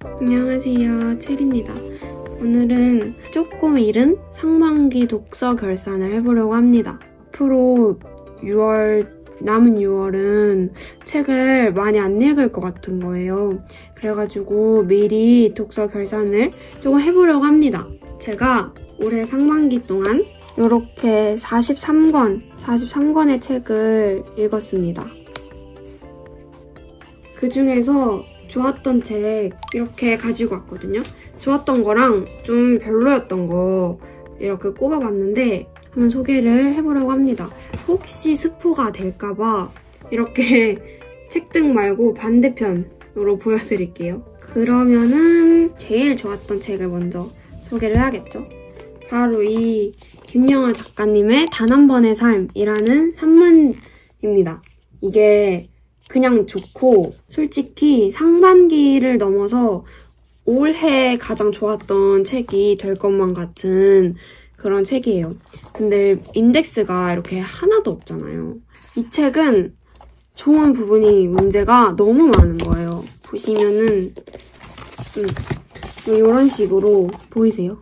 안녕하세요, 체리입니다. 오늘은 조금 이른 상반기 독서 결산을 해보려고 합니다. 앞으로 남은 6월은 책을 많이 안 읽을 것 같은 거예요. 그래가지고 미리 독서 결산을 조금 해보려고 합니다. 제가 올해 상반기 동안 이렇게 43권의 책을 읽었습니다. 그 중에서 좋았던 책 이렇게 가지고 왔거든요. 좋았던 거랑 좀 별로였던 거 이렇게 꼽아봤는데 한번 소개를 해보려고 합니다. 혹시 스포가 될까봐 이렇게 책등 말고 반대편으로 보여드릴게요. 그러면은 제일 좋았던 책을 먼저 소개를 해야겠죠. 바로 이 김영하 작가님의 단 한 번의 삶이라는 산문입니다. 이게 그냥 좋고 솔직히 상반기를 넘어서 올해 가장 좋았던 책이 될 것만 같은 그런 책이에요. 근데 인덱스가 이렇게 하나도 없잖아요. 이 책은 좋은 부분이 문제가 너무 많은 거예요. 보시면은 뭐 이런 식으로 보이세요?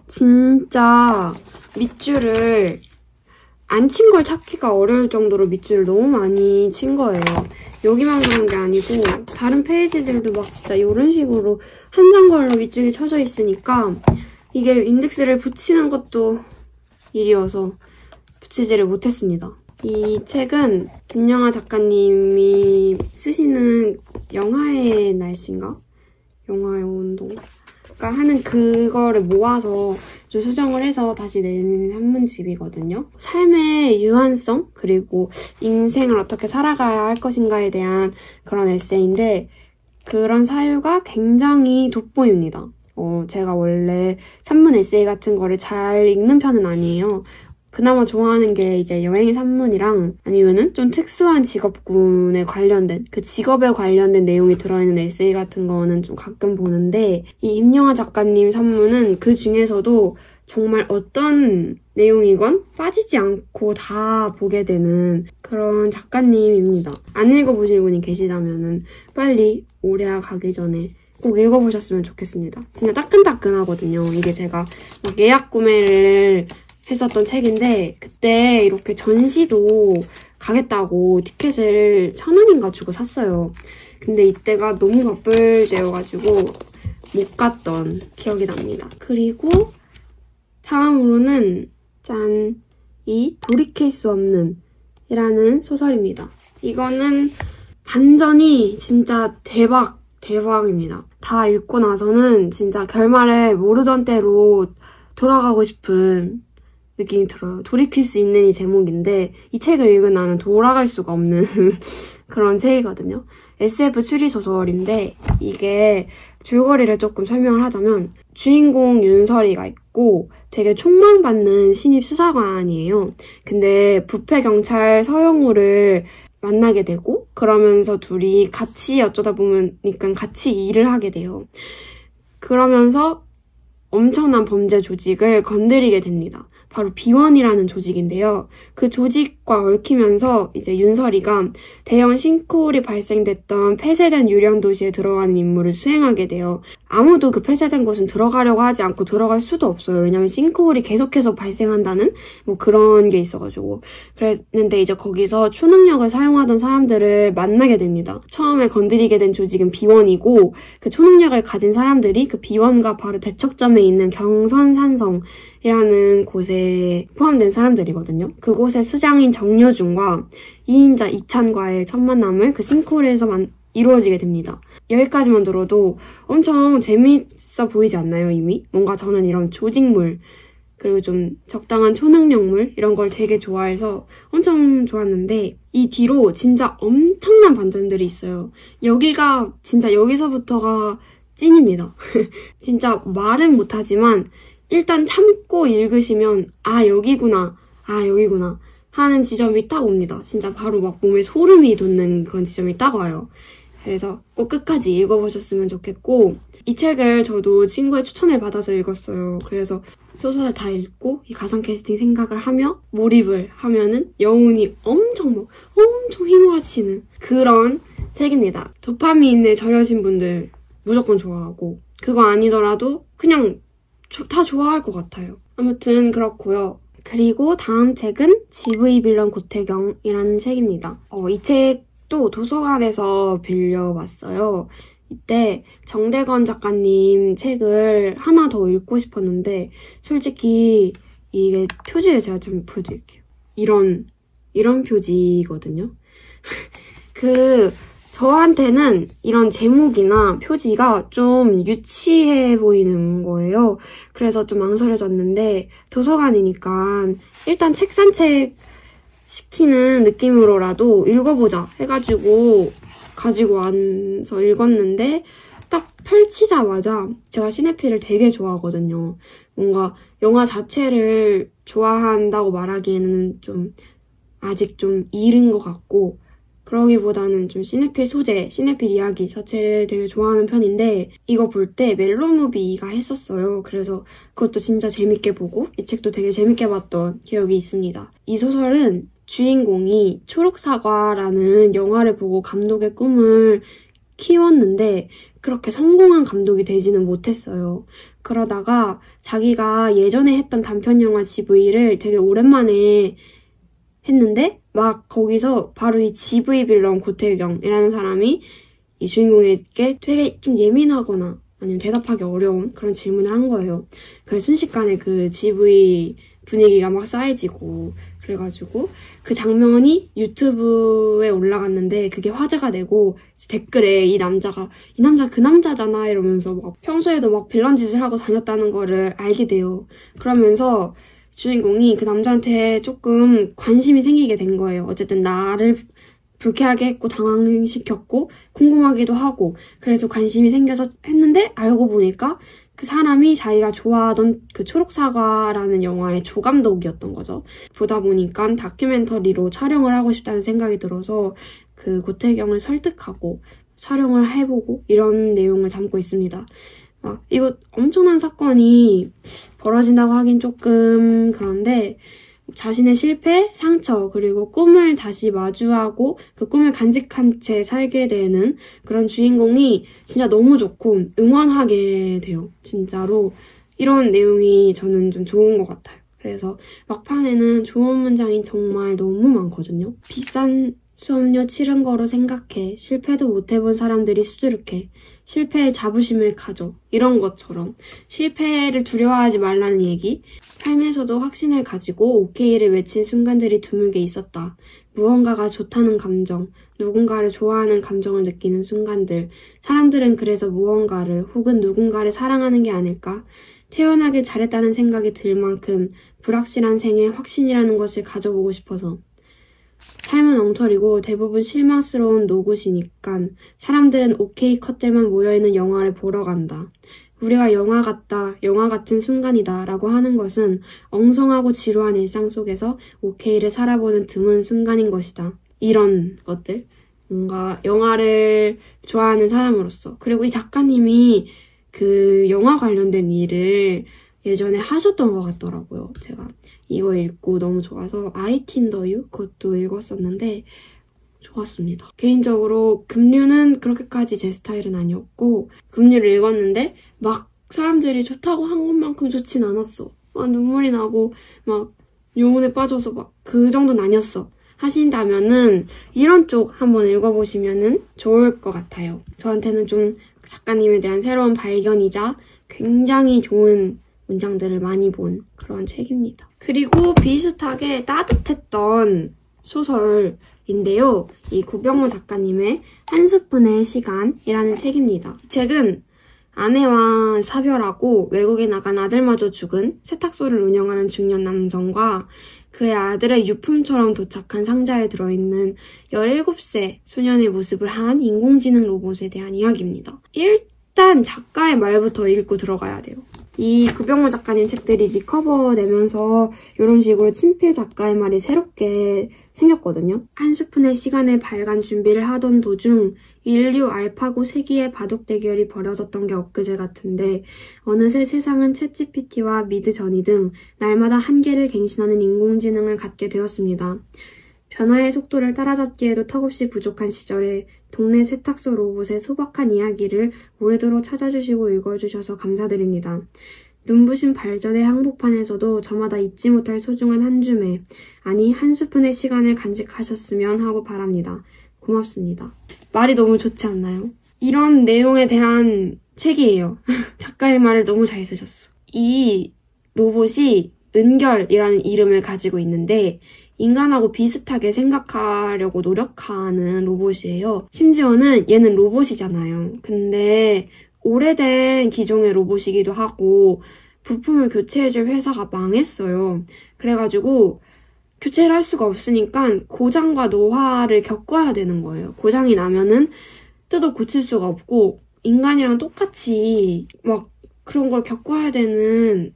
진짜 밑줄을 안 친 걸 찾기가 어려울 정도로 밑줄을 너무 많이 친 거예요. 여기만 그런 게 아니고 다른 페이지들도 막 진짜 이런 식으로 한 장걸로 밑줄이 쳐져 있으니까 이게 인덱스를 붙이는 것도 일이어서 붙이지를 못했습니다. 이 책은 김영하 작가님이 쓰시는 영하의 날씨인가? 영하의 온도? 그러니까 하는 그거를 모아서 좀 수정을 해서 다시 낸 산문집이거든요. 삶의 유한성 그리고 인생을 어떻게 살아가야 할 것인가에 대한 그런 에세이인데 그런 사유가 굉장히 돋보입니다. 제가 원래 산문 에세이 같은 거를 잘 읽는 편은 아니에요. 그나마 좋아하는 게 이제 여행 산문이랑 아니면은 좀 특수한 직업군에 관련된 그 직업에 관련된 내용이 들어있는 에세이 같은 거는 좀 가끔 보는데 이 김영하 작가님 산문은 그 중에서도 정말 어떤 내용이건 빠지지 않고 다 보게 되는 그런 작가님입니다. 안 읽어보실 분이 계시다면은 빨리 올해가 가기 전에 꼭 읽어보셨으면 좋겠습니다. 진짜 따끈따끈하거든요. 이게 제가 막 예약 구매를 했었던 책인데 그때 이렇게 전시도 가겠다고 티켓을 1,000원인가 주고 샀어요. 근데 이때가 너무 바쁠 때여가지고 못 갔던 기억이 납니다. 그리고 다음으로는 짠! 이 돌이킬 수 없는 이라는 소설입니다. 이거는 반전이 진짜 대박입니다. 다 읽고 나서는 진짜 결말을 모르던 때로 돌아가고 싶은 느낌이 들어요. 돌이킬 수 있는 이 제목인데 이 책을 읽은 나는 돌아갈 수가 없는 그런 책이거든요. SF 추리소설인데 이게 줄거리를 조금 설명을 하자면 주인공 윤설이가 있고 되게 촉망받는 신입 수사관이에요. 근데 부패경찰 서영우를 만나게 되고 그러면서 둘이 같이 어쩌다 보니까 같이 일을 하게 돼요. 그러면서 엄청난 범죄 조직을 건드리게 됩니다. 바로 B1이라는 조직인데요. 그 조직과 얽히면서 이제 윤설이가 대형 싱크홀이 발생됐던 폐쇄된 유령 도시에 들어가는 임무를 수행하게 돼요. 아무도 그 폐쇄된 곳은 들어가려고 하지 않고 들어갈 수도 없어요. 왜냐면 싱크홀이 계속해서 발생한다는 뭐 그런 게 있어가지고. 그랬는데 이제 거기서 초능력을 사용하던 사람들을 만나게 됩니다. 처음에 건드리게 된 조직은 B1이고 그 초능력을 가진 사람들이 그 B1과 바로 대척점에 있는 경선산성이라는 곳에 포함된 사람들이거든요. 그곳의 수장인 정여준과 2인자 이찬과의 첫 만남을 그 싱크홀에서 이루어지게 됩니다. 여기까지만 들어도 엄청 재밌어 보이지 않나요, 이미? 뭔가 저는 이런 조직물, 그리고 좀 적당한 초능력물 이런 걸 되게 좋아해서 엄청 좋았는데 이 뒤로 진짜 엄청난 반전들이 있어요. 여기가 진짜 여기서부터가 찐입니다. 진짜 말은 못하지만 일단 참고 읽으시면 아 여기구나 하는 지점이 딱 옵니다. 진짜 바로 막 몸에 소름이 돋는 그런 지점이 딱 와요. 그래서 꼭 끝까지 읽어보셨으면 좋겠고 이 책을 저도 친구의 추천을 받아서 읽었어요. 그래서 소설 다 읽고 이 가상 캐스팅 생각을 하며 몰입을 하면은 여운이 엄청 휘몰아치는 그런 책입니다. 도파민에 절여진 분들 무조건 좋아하고 그거 아니더라도 그냥 다 좋아할 것 같아요. 아무튼 그렇고요. 그리고 다음 책은 GV 빌런 고태경이라는 책입니다. 이 책도 도서관에서 빌려봤어요. 이때 정대건 작가님 책을 하나 더 읽고 싶었는데 솔직히 이게 표지를 제가 좀 보여드릴게요. 이런 표지거든요. 저한테는 이런 제목이나 표지가 좀 유치해 보이는 거예요. 그래서 좀 망설여졌는데 도서관이니까 일단 책 산책 시키는 느낌으로라도 읽어보자 해가지고 가지고 와서 읽었는데 딱 펼치자마자 제가 시네필을 되게 좋아하거든요. 뭔가 영화 자체를 좋아한다고 말하기에는 좀 아직 좀 이른 것 같고 그러기보다는 좀 시네필 소재, 시네필 이야기 자체를 되게 좋아하는 편인데 이거 볼 때 멜로무비가 했었어요. 그래서 그것도 진짜 재밌게 보고 이 책도 되게 재밌게 봤던 기억이 있습니다. 이 소설은 주인공이 초록사과라는 영화를 보고 감독의 꿈을 키웠는데 그렇게 성공한 감독이 되지는 못했어요. 그러다가 자기가 예전에 했던 단편영화 GV를 되게 오랜만에 했는데 막 거기서 바로 이 GV 빌런 고태경이라는 사람이 이 주인공에게 되게 좀 예민하거나 아니면 대답하기 어려운 그런 질문을 한 거예요. 그래서 순식간에 그 GV 분위기가 막 쌓여지고 그래가지고 그 장면이 유튜브에 올라갔는데 그게 화제가 되고 댓글에 이 남자 그 남자잖아 이러면서 막 평소에도 막 빌런 짓을 하고 다녔다는 거를 알게 돼요. 그러면서 주인공이 그 남자한테 조금 관심이 생기게 된 거예요. 어쨌든 나를 불쾌하게 했고 당황시켰고 궁금하기도 하고 그래서 관심이 생겨서 했는데 알고 보니까 그 사람이 자기가 좋아하던 그 초록사과라는 영화의 조감독이었던 거죠. 보다 보니까 다큐멘터리로 촬영을 하고 싶다는 생각이 들어서 그 고태경을 설득하고 촬영을 해보고 이런 내용을 담고 있습니다. 이거 엄청난 사건이 벌어진다고 하긴 조금 그런데 자신의 실패, 상처, 그리고 꿈을 다시 마주하고 그 꿈을 간직한 채 살게 되는 그런 주인공이 진짜 너무 좋고 응원하게 돼요. 진짜로 이런 내용이 저는 좀 좋은 것 같아요. 그래서 막판에는 좋은 문장이 정말 너무 많거든요. 비싼 수업료 치른 거로 생각해. 실패도 못 해본 사람들이 수두룩해. 실패에 자부심을 가져. 이런 것처럼 실패를 두려워하지 말라는 얘기. 삶에서도 확신을 가지고 오케이를 외친 순간들이 드물게 있었다. 무언가가 좋다는 감정, 누군가를 좋아하는 감정을 느끼는 순간들. 사람들은 그래서 무언가를 혹은 누군가를 사랑하는 게 아닐까? 태어나길 잘했다는 생각이 들 만큼 불확실한 생에 확신이라는 것을 가져보고 싶어서. 삶은 엉터리고 대부분 실망스러운 노굿이니까 사람들은 오케이 컷들만 모여있는 영화를 보러 간다. 우리가 영화 같다, 영화 같은 순간이다 라고 하는 것은 엉성하고 지루한 일상 속에서 오케이를 살아보는 드문 순간인 것이다. 이런 것들. 뭔가 영화를 좋아하는 사람으로서. 그리고 이 작가님이 그 영화 관련된 일을 예전에 하셨던 것 같더라고요. 제가 이거 읽고 너무 좋아서 I Tinder You 그것도 읽었었는데 좋았습니다. 개인적으로 급류는 그렇게까지 제 스타일은 아니었고 급류를 읽었는데 막 사람들이 좋다고 한 것만큼 좋진 않았어. 막 눈물이 나고 막 요운에 빠져서 막 그 정도는 아니었어. 하신다면은 이런 쪽 한번 읽어보시면은 좋을 것 같아요. 저한테는 좀 작가님에 대한 새로운 발견이자 굉장히 좋은 문장들을 많이 본 그런 책입니다. 그리고 비슷하게 따뜻했던 소설인데요. 이 구병호 작가님의 한 스푼의 시간이라는 책입니다. 이 책은 아내와 사별하고 외국에 나간 아들마저 죽은 세탁소를 운영하는 중년 남성과 그의 아들의 유품처럼 도착한 상자에 들어있는 17세 소년의 모습을 한 인공지능 로봇에 대한 이야기입니다. 일단 작가의 말부터 읽고 들어가야 돼요. 이 구병호 작가님 책들이 리커버되면서 이런 식으로 친필 작가의 말이 새롭게 생겼거든요. 한 스푼의 시간에 발간 준비를 하던 도중 인류 알파고 세기의 바둑 대결이 벌어졌던 게 엊그제 같은데 어느새 세상은 챗GPT와 미드저니 등 날마다 한계를 갱신하는 인공지능을 갖게 되었습니다. 변화의 속도를 따라잡기에도 턱없이 부족한 시절에 동네 세탁소 로봇의 소박한 이야기를 오래도록 찾아주시고 읽어주셔서 감사드립니다. 눈부신 발전의 항복판에서도 저마다 잊지 못할 소중한 한 줌의, 아니 한 스푼의 시간을 간직하셨으면 하고 바랍니다. 고맙습니다. 말이 너무 좋지 않나요? 이런 내용에 대한 책이에요. 작가의 말을 너무 잘 쓰셨어. 이 로봇이 은결이라는 이름을 가지고 있는데 인간하고 비슷하게 생각하려고 노력하는 로봇이에요. 심지어는 얘는 로봇이잖아요. 근데 오래된 기종의 로봇이기도 하고 부품을 교체해줄 회사가 망했어요. 그래가지고 교체를 할 수가 없으니까 고장과 노화를 겪어야 되는 거예요. 고장이 나면은 뜯어 고칠 수가 없고 인간이랑 똑같이 막 그런 걸 겪어야 되는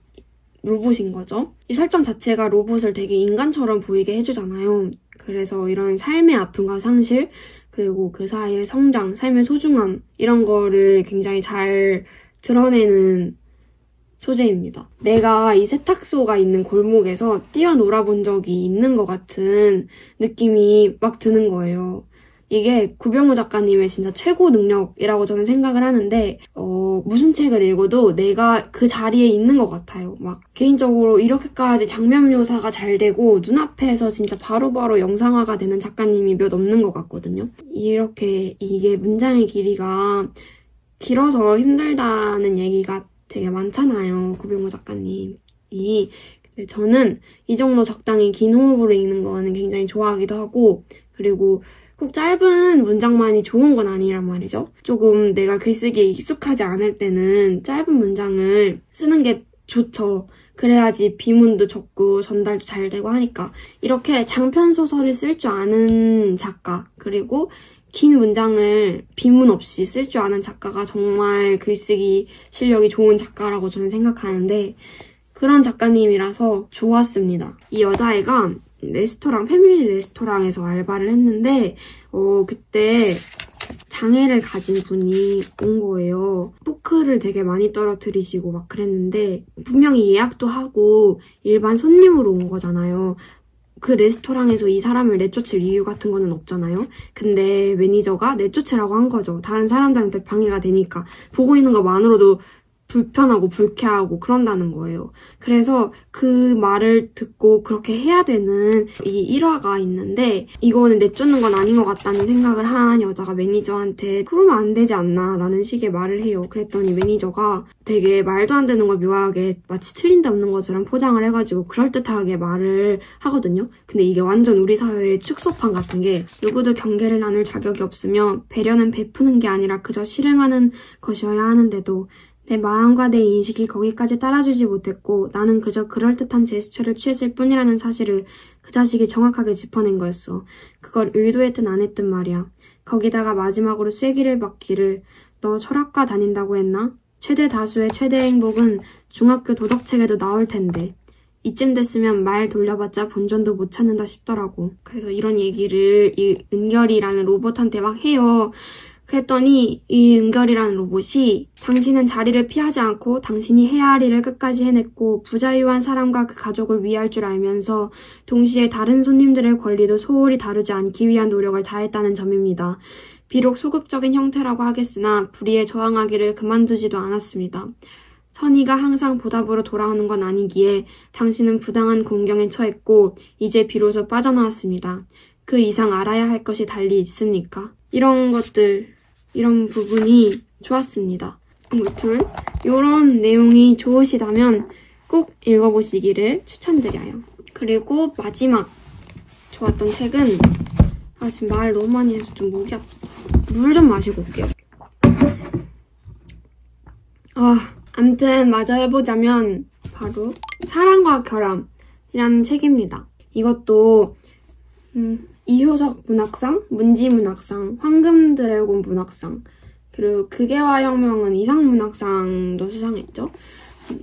로봇인 거죠. 이 설정 자체가 로봇을 되게 인간처럼 보이게 해주잖아요. 그래서 이런 삶의 아픔과 상실, 그리고 그 사이의 성장, 삶의 소중함 이런 거를 굉장히 잘 드러내는 소재입니다. 내가 이 세탁소가 있는 골목에서 뛰어놀아본 적이 있는 것 같은 느낌이 막 드는 거예요. 이게 구병호 작가님의 진짜 최고 능력이라고 저는 생각을 하는데 무슨 책을 읽어도 내가 그 자리에 있는 것 같아요. 막 개인적으로 이렇게까지 장면 묘사가 잘 되고 눈앞에서 진짜 바로바로 영상화가 되는 작가님이 몇 없는 것 같거든요. 이렇게 이게 문장의 길이가 길어서 힘들다는 얘기가 되게 많잖아요. 구병호 작가님이. 근데 저는 이 정도 적당히 긴 호흡으로 읽는 거는 굉장히 좋아하기도 하고 그리고 꼭 짧은 문장만이 좋은 건 아니란 말이죠. 조금 내가 글쓰기에 익숙하지 않을 때는 짧은 문장을 쓰는 게 좋죠. 그래야지 비문도 적고 전달도 잘 되고 하니까. 이렇게 장편 소설을 쓸 줄 아는 작가, 그리고 긴 문장을 비문 없이 쓸 줄 아는 작가가 정말 글쓰기 실력이 좋은 작가라고 저는 생각하는데 그런 작가님이라서 좋았습니다. 이 여자애가 레스토랑, 패밀리 레스토랑에서 알바를 했는데 그때 장애를 가진 분이 온 거예요. 포크를 되게 많이 떨어뜨리시고 막 그랬는데 분명히 예약도 하고 일반 손님으로 온 거잖아요. 그 레스토랑에서 이 사람을 내쫓을 이유 같은 거는 없잖아요. 근데 매니저가 내쫓으라고 한 거죠. 다른 사람들한테 방해가 되니까. 보고 있는 것만으로도 불편하고 불쾌하고 그런다는 거예요. 그래서 그 말을 듣고 그렇게 해야 되는 이 일화가 있는데 이거는 내쫓는 건 아닌 것 같다는 생각을 한 여자가 매니저한테 그러면 안 되지 않나 라는 식의 말을 해요. 그랬더니 매니저가 되게 말도 안 되는 걸 묘하게 마치 틀린 데 없는 것처럼 포장을 해가지고 그럴듯하게 말을 하거든요. 근데 이게 완전 우리 사회의 축소판 같은 게 누구도 경계를 나눌 자격이 없으며 배려는 베푸는 게 아니라 그저 실행하는 것이어야 하는데도 내 마음과 내 인식이 거기까지 따라주지 못했고 나는 그저 그럴듯한 제스처를 취했을 뿐이라는 사실을 그 자식이 정확하게 짚어낸 거였어. 그걸 의도했든 안 했든 말이야. 거기다가 마지막으로 쐐기를 받기를 너 철학과 다닌다고 했나? 최대 다수의 최대 행복은 중학교 도덕책에도 나올 텐데. 이쯤 됐으면 말 돌려봤자 본전도 못 찾는다 싶더라고. 그래서 이런 얘기를 이 은결이라는 로봇한테 막 해요. 그랬더니 이 은결이라는 로봇이 당신은 자리를 피하지 않고 당신이 해야 할 일을 끝까지 해냈고 부자유한 사람과 그 가족을 위할 줄 알면서 동시에 다른 손님들의 권리도 소홀히 다루지 않기 위한 노력을 다했다는 점입니다. 비록 소극적인 형태라고 하겠으나 불의에 저항하기를 그만두지도 않았습니다. 선의가 항상 보답으로 돌아오는 건 아니기에 당신은 부당한 공경에 처했고 이제 비로소 빠져나왔습니다. 그 이상 알아야 할 것이 달리 있습니까? 이런 것들, 이런 부분이 좋았습니다. 아무튼 이런 내용이 좋으시다면 꼭 읽어보시기를 추천드려요. 그리고 마지막 좋았던 책은 지금 말 너무 많이 해서 좀 목이 아프다. 물 좀 마시고 올게요. 아무튼 마저 해보자면 바로 사랑과 결함이라는 책입니다. 이것도 이효석 문학상, 문지문학상, 황금드래곤 문학상, 그리고 극예와 혁명은 이상문학상도 수상했죠.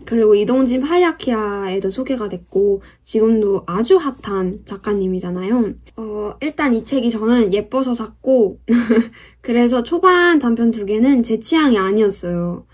그리고 이동진 하이아키아에도 소개가 됐고 지금도 아주 핫한 작가님이잖아요. 일단 이 책이 저는 예뻐서 샀고 그래서 초반 단편 2개는 제 취향이 아니었어요.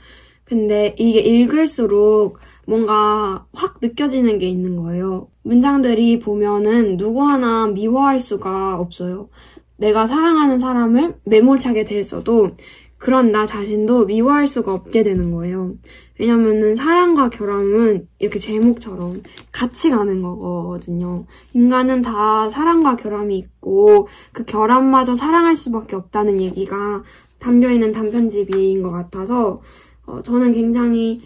근데 이게 읽을수록 뭔가 확 느껴지는 게 있는 거예요. 문장들이 보면은 누구 하나 미워할 수가 없어요. 내가 사랑하는 사람을 매몰차게 대했어도 그런 나 자신도 미워할 수가 없게 되는 거예요. 왜냐면은 사랑과 결함은 이렇게 제목처럼 같이 가는 거거든요. 인간은 다 사랑과 결함이 있고 그 결함마저 사랑할 수밖에 없다는 얘기가 담겨있는 단편집인 것 같아서 저는 굉장히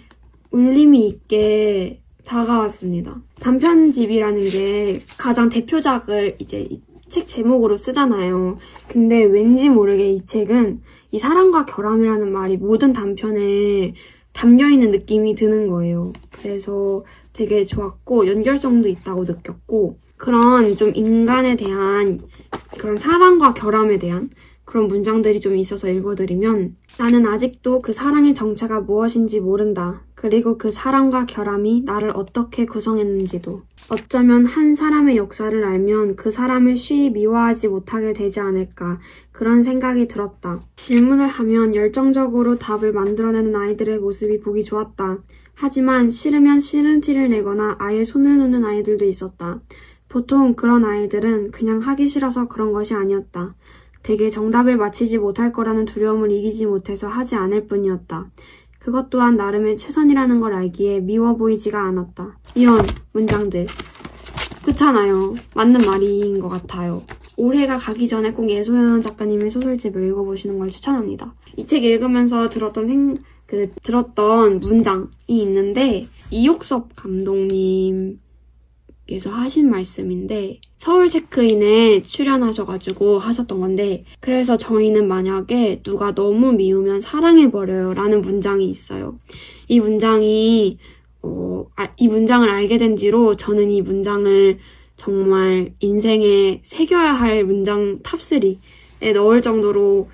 울림이 있게 다가왔습니다. 단편집이라는 게 가장 대표작을 이제 이 책 제목으로 쓰잖아요. 근데 왠지 모르게 이 책은 이 사랑과 결함이라는 말이 모든 단편에 담겨있는 느낌이 드는 거예요. 그래서 되게 좋았고 연결성도 있다고 느꼈고 그런 좀 인간에 대한 그런 사랑과 결함에 대한 그런 문장들이 좀 있어서 읽어드리면 나는 아직도 그 사랑의 정체가 무엇인지 모른다. 그리고 그 사랑과 결함이 나를 어떻게 구성했는지도. 어쩌면 한 사람의 역사를 알면 그 사람을 쉬이 미워하지 못하게 되지 않을까. 그런 생각이 들었다. 질문을 하면 열정적으로 답을 만들어내는 아이들의 모습이 보기 좋았다. 하지만 싫으면 싫은 티를 내거나 아예 손을 놓는 아이들도 있었다. 보통 그런 아이들은 그냥 하기 싫어서 그런 것이 아니었다. 대개 정답을 맞히지 못할 거라는 두려움을 이기지 못해서 하지 않을 뿐이었다. 그것 또한 나름의 최선이라는 걸 알기에 미워 보이지가 않았다. 이런 문장들. 그렇잖아요. 맞는 말인 것 같아요. 올해가 가기 전에 꼭 예소연 작가님의 소설집을 읽어보시는 걸 추천합니다. 이 책 읽으면서 들었던 문장이 있는데 이옥섭 감독님께서 하신 말씀인데 서울 체크인에 출연하셔가지고 하셨던 건데 그래서 저희는 만약에 누가 너무 미우면 사랑해버려요 라는 문장이 있어요. 이 문장을 알게 된 뒤로 저는 이 문장을 정말 인생에 새겨야 할 문장 탑3에 넣을 정도로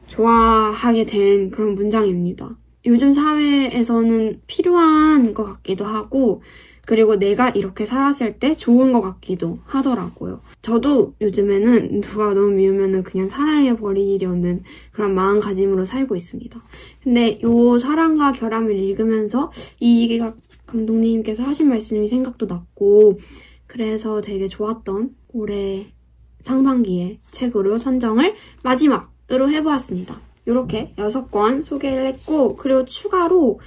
좋아하게 된 그런 문장입니다. 요즘 사회에서는 필요한 것 같기도 하고 그리고 내가 이렇게 살았을 때 좋은 것 같기도 하더라고요. 저도 요즘에는 누가 너무 미우면은 그냥 사랑해버리려는 그런 마음가짐으로 살고 있습니다. 근데 요 사랑과 결함을 읽으면서 이기각 감독님께서 하신 말씀이 생각도 났고 그래서 되게 좋았던 올해 상반기의 책으로 선정을 마지막으로 해보았습니다. 이렇게 6권 소개를 했고 그리고 추가로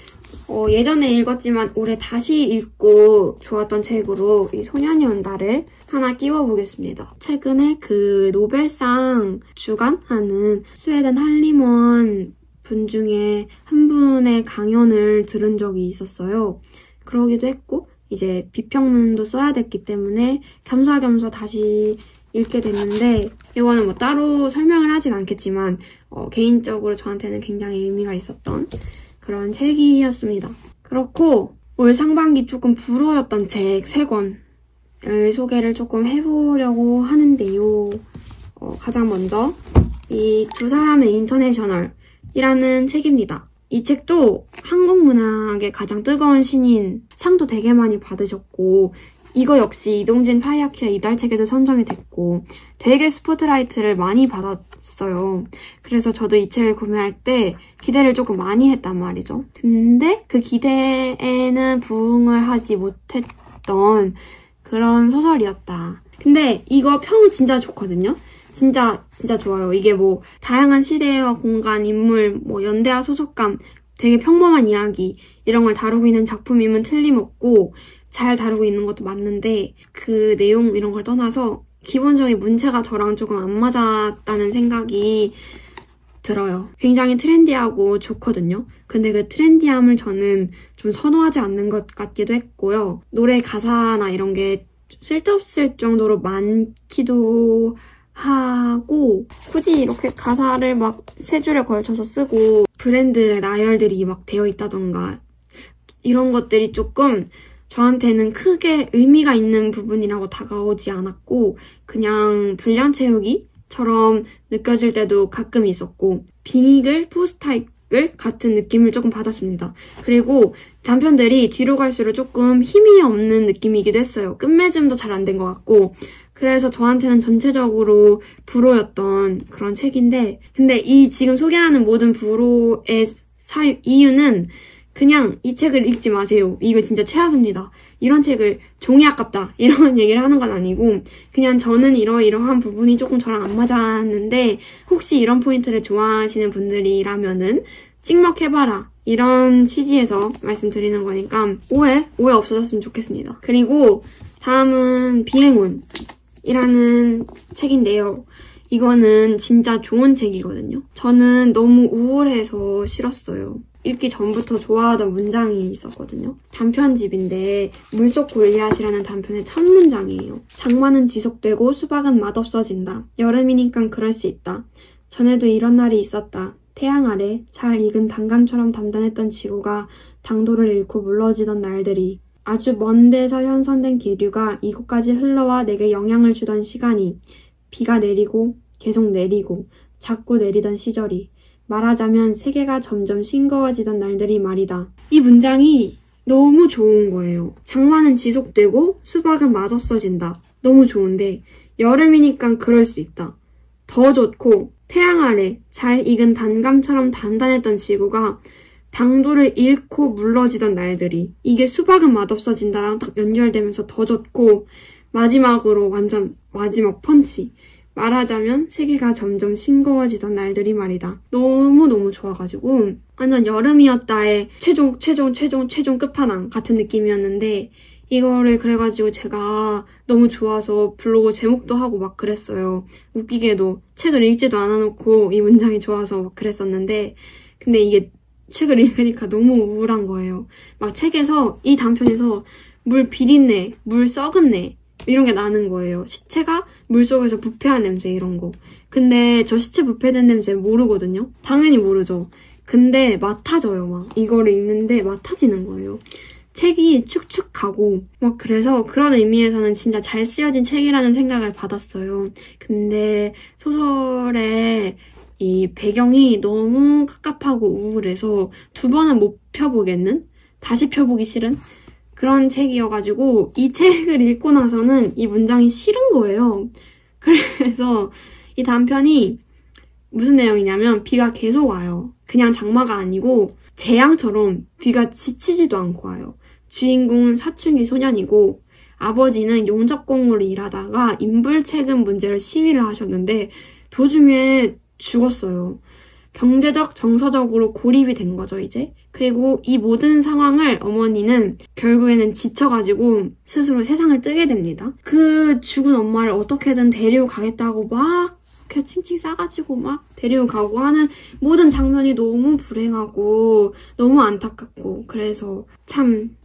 예전에 읽었지만 올해 다시 읽고 좋았던 책으로 이 소년이 온다를 하나 끼워보겠습니다. 최근에 그 노벨상 주관하는 스웨덴 한림원 분 중에 한 분의 강연을 들은 적이 있었어요. 그러기도 했고 이제 비평문도 써야 됐기 때문에 겸사겸사 다시 읽게 됐는데 이거는 뭐 따로 설명을 하진 않겠지만 개인적으로 저한테는 굉장히 의미가 있었던 그런 책이었습니다. 그렇고 올 상반기 조금 불호였던 책 3권을 소개를 조금 해보려고 하는데요. 가장 먼저 이 두 사람의 인터내셔널이라는 책입니다. 이 책도 한국 문학의 가장 뜨거운 신인 상도 되게 많이 받으셨고 이거 역시 이동진 파이아키아 이달책에도 선정이 됐고 되게 스포트라이트를 많이 받았어요. 그래서 저도 이 책을 구매할 때 기대를 조금 많이 했단 말이죠. 근데 그 기대에는 부응을 하지 못했던 그런 소설이었다. 근데 이거 평 진짜 좋거든요. 진짜 좋아요. 이게 뭐 다양한 시대와 공간, 인물, 뭐 연대와 소속감, 되게 평범한 이야기 이런 걸 다루고 있는 작품이면 틀림없고 잘 다루고 있는 것도 맞는데 그 내용 이런 걸 떠나서 기본적인 문체가 저랑 조금 안 맞았다는 생각이 들어요. 굉장히 트렌디하고 좋거든요. 근데 그 트렌디함을 저는 좀 선호하지 않는 것 같기도 했고요. 노래 가사나 이런 게 쓸데없을 정도로 많기도 하고 굳이 이렇게 가사를 막 3줄에 걸쳐서 쓰고 브랜드의 나열들이 막 되어 있다던가 이런 것들이 조금 저한테는 크게 의미가 있는 부분이라고 다가오지 않았고 그냥 분량 채우기처럼 느껴질 때도 가끔 있었고 빙의글, 포스타입글 같은 느낌을 조금 받았습니다. 그리고 단편들이 뒤로 갈수록 조금 힘이 없는 느낌이기도 했어요. 끝맺음도 잘 안 된 것 같고 그래서 저한테는 전체적으로 불호였던 그런 책인데 근데 이 지금 소개하는 모든 불호의 이유는 그냥 이 책을 읽지 마세요. 이거 진짜 최악입니다. 이런 책을 종이 아깝다. 이런 얘기를 하는 건 아니고 그냥 저는 이러이러한 부분이 조금 저랑 안 맞았는데 혹시 이런 포인트를 좋아하시는 분들이라면은 찍먹해봐라. 이런 취지에서 말씀드리는 거니까 오해 없어졌으면 좋겠습니다. 그리고 다음은 비행운이라는 책인데요. 이거는 진짜 좋은 책이거든요. 저는 너무 우울해서 싫었어요. 읽기 전부터 좋아하던 문장이 있었거든요. 단편집인데 물속 골리앗이라는 단편의 첫 문장이에요. 장마는 지속되고 수박은 맛없어진다. 여름이니까 그럴 수 있다. 전에도 이런 날이 있었다. 태양 아래 잘 익은 단감처럼 단단했던 지구가 당도를 잃고 물러지던 날들이 아주 먼 데서 현선된 기류가 이곳까지 흘러와 내게 영향을 주던 시간이 비가 내리고 계속 내리고 자꾸 내리던 시절이 말하자면 세계가 점점 싱거워지던 날들이 말이다. 이 문장이 너무 좋은 거예요. 장마는 지속되고 수박은 맛없어진다. 너무 좋은데 여름이니까 그럴 수 있다. 더 좋고 태양 아래 잘 익은 단감처럼 단단했던 지구가 당도를 잃고 물러지던 날들이 이게 수박은 맛없어진다랑 딱 연결되면서 더 좋고 마지막으로 완전 마지막 펀치. 말하자면 세계가 점점 싱거워지던 날들이 말이다. 너무너무 좋아가지고 완전 여름이었다의 최종 끝판왕 같은 느낌이었는데 이거를 그래가지고 제가 너무 좋아서 블로그 제목도 하고 막 그랬어요. 웃기게도 책을 읽지도 않아놓고 이 문장이 좋아서 막 그랬었는데 근데 이게 책을 읽으니까 너무 우울한 거예요. 막 책에서 이 단편에서 물 비린내, 물 썩은내 이런 게 나는 거예요. 시체가 물속에서 부패한 냄새 이런 거. 근데 저 시체 부패된 냄새 모르거든요. 당연히 모르죠. 근데 맡아져요. 막 이거를 읽는데 맡아지는 거예요. 책이 축축하고 막 그래서 그런 의미에서는 진짜 잘 쓰여진 책이라는 생각을 받았어요. 근데 소설의 이 배경이 너무 갑갑하고 우울해서 두 번은 못 펴보겠는? 다시 펴보기 싫은? 그런 책이어가지고 이 책을 읽고 나서는 이 문장이 싫은 거예요. 그래서 이 단편이 무슨 내용이냐면 비가 계속 와요. 그냥 장마가 아니고 재앙처럼 비가 지치지도 않고 와요. 주인공은 사춘기 소년이고 아버지는 용접공으로 일하다가 인불체금 문제로 시위를 하셨는데 도중에 죽었어요. 경제적, 정서적으로 고립이 된 거죠, 이제. 그리고 이 모든 상황을 어머니는 결국에는 지쳐가지고 스스로 세상을 뜨게 됩니다. 그 죽은 엄마를 어떻게든 데리고 가겠다고 막 이렇게 칭칭 싸가지고 막 데리고 가고 하는 모든 장면이 너무 불행하고 너무 안타깝고 그래서 참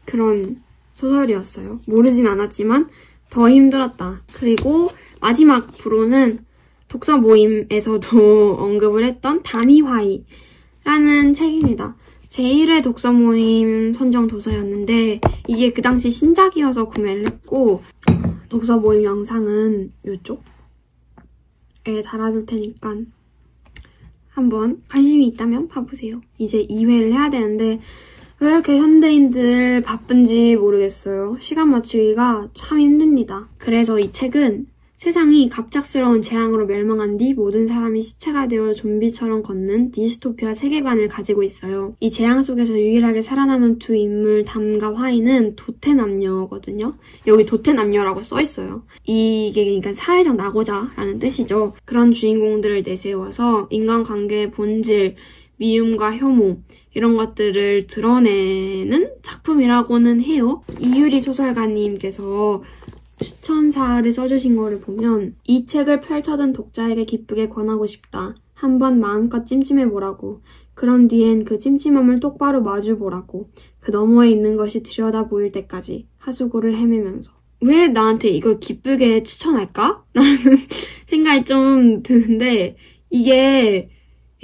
그런 소설이었어요. 모르진 않았지만 더 힘들었다. 그리고 마지막 부로는 독서 모임에서도 언급을 했던 다미화이라는 책입니다. 제1회 독서 모임 선정 도서였는데 이게 그 당시 신작이어서 구매를 했고 독서 모임 영상은 이쪽에 달아둘 테니까 한번 관심이 있다면 봐보세요. 이제 2회를 해야 되는데 왜 이렇게 현대인들 바쁜지 모르겠어요. 시간 맞추기가 참 힘듭니다. 그래서 이 책은 세상이 갑작스러운 재앙으로 멸망한 뒤 모든 사람이 시체가 되어 좀비처럼 걷는 디스토피아 세계관을 가지고 있어요. 이 재앙 속에서 유일하게 살아남은 두 인물 담과 화이는 도태남녀거든요. 여기 도태남녀라고 써있어요. 이게 그러니까 사회적 낙오자라는 뜻이죠. 그런 주인공들을 내세워서 인간관계의 본질, 미움과 혐오 이런 것들을 드러내는 작품이라고는 해요. 이유리 소설가님께서 추천사를 써주신 거를 보면 이 책을 펼쳐든 독자에게 기쁘게 권하고 싶다. 한번 마음껏 찜찜해보라고. 그런 뒤엔 그 찜찜함을 똑바로 마주보라고. 그 너머에 있는 것이 들여다 보일 때까지 하수구를 헤매면서. 왜 나한테 이걸 기쁘게 추천할까? 라는 생각이 좀 드는데 이게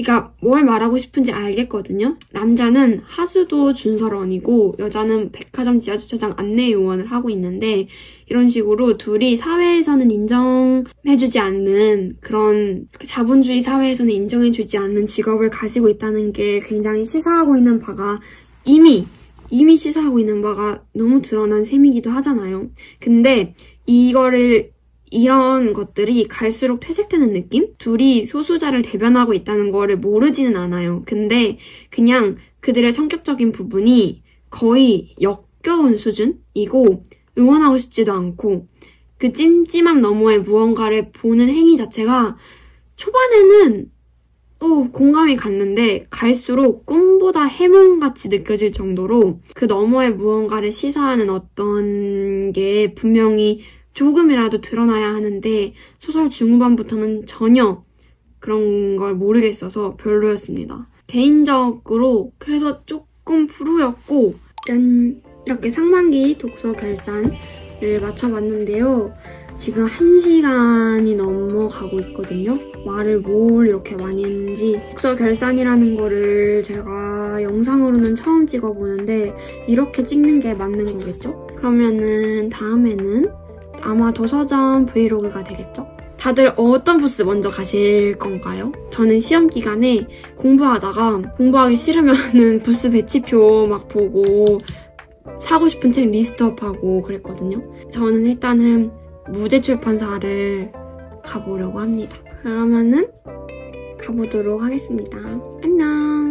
그러니까 뭘 말하고 싶은지 알겠거든요. 남자는 하수도 준설원이고 여자는 백화점 지하주차장 안내요원을 하고 있는데 이런 식으로 둘이 사회에서는 인정해주지 않는 그런 자본주의 사회에서는 인정해주지 않는 직업을 가지고 있다는 게 굉장히 시사하고 있는 바가 이미 시사하고 있는 바가 너무 드러난 셈이기도 하잖아요. 근데 이런 것들이 갈수록 퇴색되는 느낌? 둘이 소수자를 대변하고 있다는 거를 모르지는 않아요. 근데 그냥 그들의 성격적인 부분이 거의 역겨운 수준이고 응원하고 싶지도 않고 그 찜찜함 너머의 무언가를 보는 행위 자체가 초반에는 공감이 갔는데 갈수록 꿈보다 해몽같이 느껴질 정도로 그 너머의 무언가를 시사하는 어떤 게 분명히 조금이라도 드러나야 하는데 소설 중후반부터는 전혀 그런 걸 모르겠어서 별로였습니다. 개인적으로 그래서 조금 불호였고 짠! 이렇게 상반기 독서 결산을 마쳐봤는데요. 지금 1시간이 넘어가고 있거든요. 말을 뭘 이렇게 많이 했는지. 독서 결산이라는 거를 제가 영상으로는 처음 찍어보는데 이렇게 찍는 게 맞는 거겠죠? 그러면은 다음에는 아마 도서점 브이로그가 되겠죠? 다들 어떤 부스 먼저 가실 건가요? 저는 시험 기간에 공부하다가 공부하기 싫으면은 부스 배치표 막 보고 사고 싶은 책 리스트업하고 그랬거든요. 저는 일단은 무제출판사를 가보려고 합니다. 그러면은 가보도록 하겠습니다. 안녕!